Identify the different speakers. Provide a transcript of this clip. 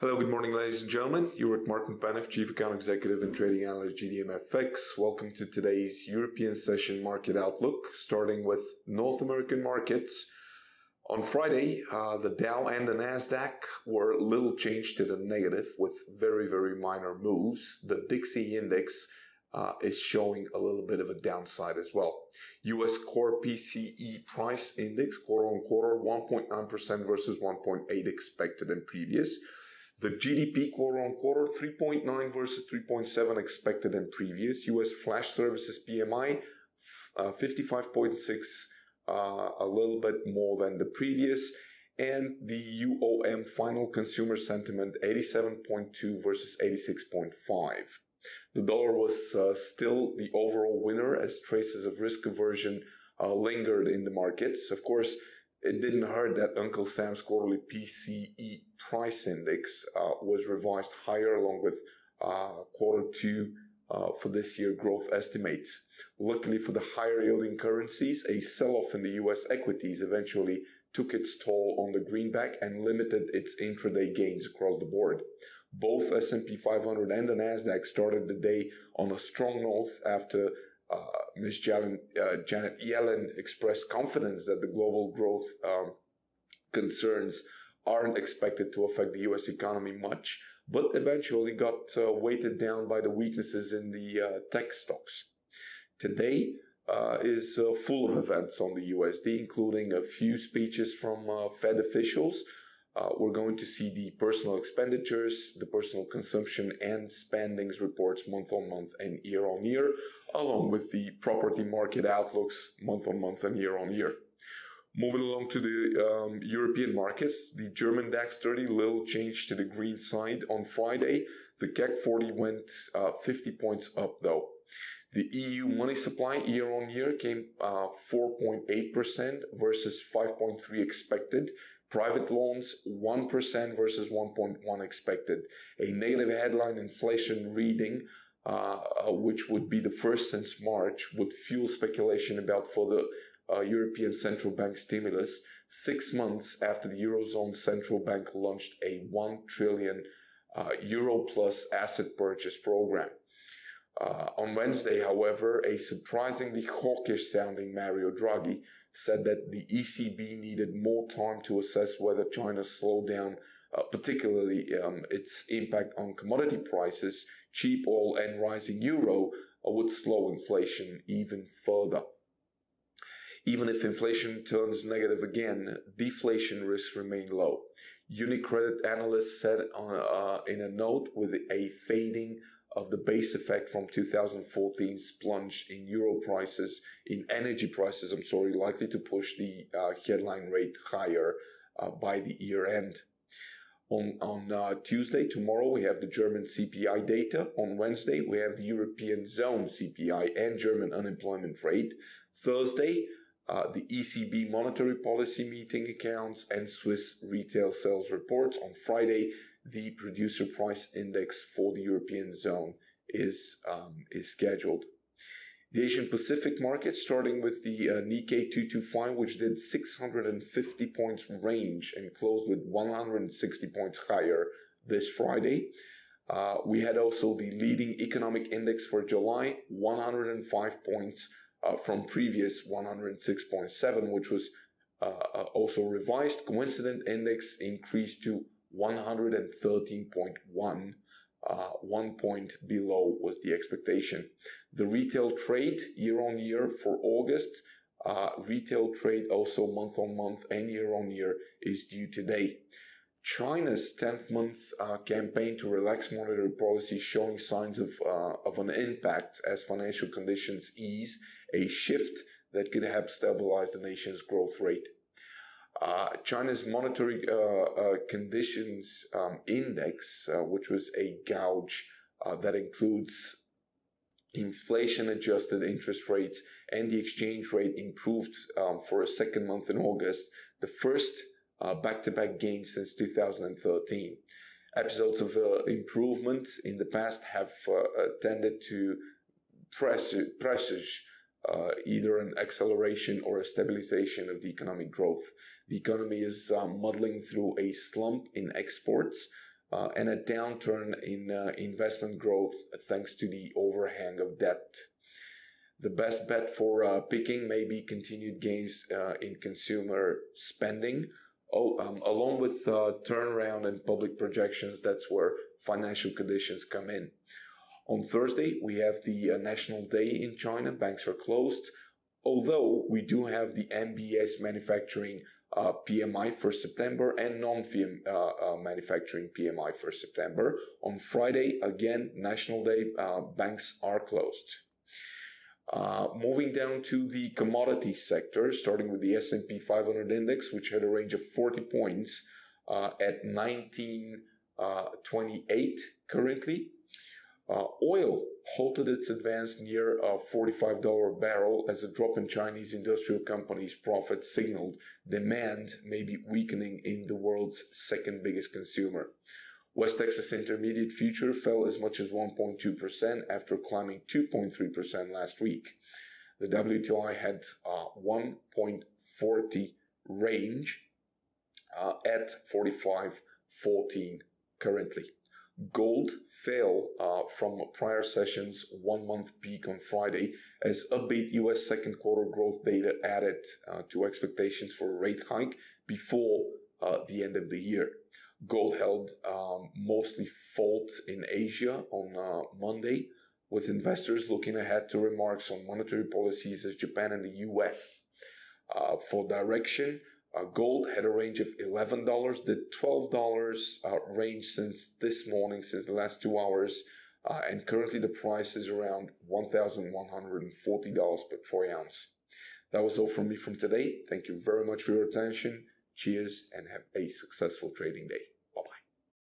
Speaker 1: Hello, good morning, ladies and gentlemen. You're with Martin Panev, Chief Account Executive and Trading Analyst, GDMFX. Welcome to today's European Session Market Outlook, starting with North American markets. On Friday, the Dow and the Nasdaq were little changed to the negative with very, very minor moves. The Dixie Index is showing a little bit of a downside as well. U.S. Core PCE Price Index, quarter-on-quarter, 1.9% versus 1.8 expected in previous. The GDP quarter-on-quarter, 3.9 versus 3.7 expected in previous. U.S. Flash Services PMI, 55.6, a little bit more than the previous. And the UOM Final Consumer Sentiment, 87.2 versus 86.5. The dollar was still the overall winner as traces of risk aversion lingered in the markets. Of course, it didn't hurt that Uncle Sam's quarterly PCE price index was revised higher along with quarter two for this year growth estimates. Luckily for the higher yielding currencies, a sell-off in the US equities eventually took its toll on the greenback and limited its intraday gains across the board. Both S&P 500 and the Nasdaq started the day on a strong note after Ms. Janet Yellen expressed confidence that the global growth concerns aren't expected to affect the U.S. economy much, but eventually got weighted down by the weaknesses in the tech stocks. Today is full of events on the USD, including a few speeches from Fed officials. We're going to see the personal expenditures, the personal consumption and spendings reports month on month and year on year, along with the property market outlooks month on month and year on year. Moving along to the European markets, the German DAX 30 little change to the green side on Friday. The CAC 40 went 50 points up though. The EU money supply year on year came 4.8% versus 5.3 expected. Private loans, 1% versus 1.1 expected. A negative headline inflation reading, which would be the first since March, would fuel speculation about further European Central Bank stimulus 6 months after the Eurozone Central Bank launched a 1 trillion euro-plus asset purchase program. On Wednesday, however, a surprisingly hawkish-sounding Mario Draghi said that the ECB needed more time to assess whether China's slowdown, particularly its impact on commodity prices, cheap oil and rising euro, would slow inflation even further. Even if inflation turns negative again, deflation risks remain low. UniCredit analysts said in a note with a fading of the base effect from 2014's plunge in energy prices, likely to push the headline rate higher by the year end. On Tuesday, tomorrow, we have the German CPI data. On Wednesday, we have the European Zone CPI and German unemployment rate. Thursday, the ECB monetary policy meeting accounts and Swiss retail sales reports. On Friday, the producer price index for the European zone is scheduled. The Asian Pacific market, starting with the Nikkei 225, which did 650 points range and closed with 160 points higher this Friday. We had also the leading economic index for July, 105 points from previous 106.7, which was also revised. Coincident index increased to 113.1, 1 point below was the expectation. The retail trade year on year for August, retail trade also month on month and year on year is due today. China's 10th month campaign to relax monetary policy showing signs of an impact as financial conditions ease, a shift that could help stabilize the nation's growth rate. China's monetary conditions index, which was a gauge that includes inflation-adjusted interest rates and the exchange rate, improved for a second month in August, the first back-to-back gain since 2013. Episodes of improvement in the past have tended to presage either an acceleration or a stabilization of the economic growth. The economy is muddling through a slump in exports. and a downturn in investment growth thanks to the overhang of debt. The best bet for picking may be continued gains in consumer spending, along with turnaround and public projections. That's where financial conditions come in. On Thursday, we have the National Day in China. Banks are closed, although we do have the MBS manufacturing PMI for September and non-manufacturing PMI for September. On Friday, again, National Day, banks are closed. Moving down to the commodity sector, starting with the S&P 500 index, which had a range of 40 points at 1928 currently. Oil halted its advance near a $45 barrel as a drop in Chinese industrial companies' profits signaled demand may be weakening in the world's second biggest consumer. West Texas Intermediate future fell as much as 1.2% after climbing 2.3% last week. The WTI had 1.40 range at 45.14 currently. Gold fell from prior session's one-month peak on Friday as upbeat U.S. second quarter growth data added to expectations for a rate hike before the end of the year. Gold held mostly flat in Asia on Monday, with investors looking ahead to remarks on monetary policies as Japan and the U.S. For direction, gold had a range of $11 to $12 range since this morning, since the last 2 hours, and currently the price is around $1,140 per troy ounce. That was all from me from today. Thank you very much for your attention. Cheers and have a successful trading day.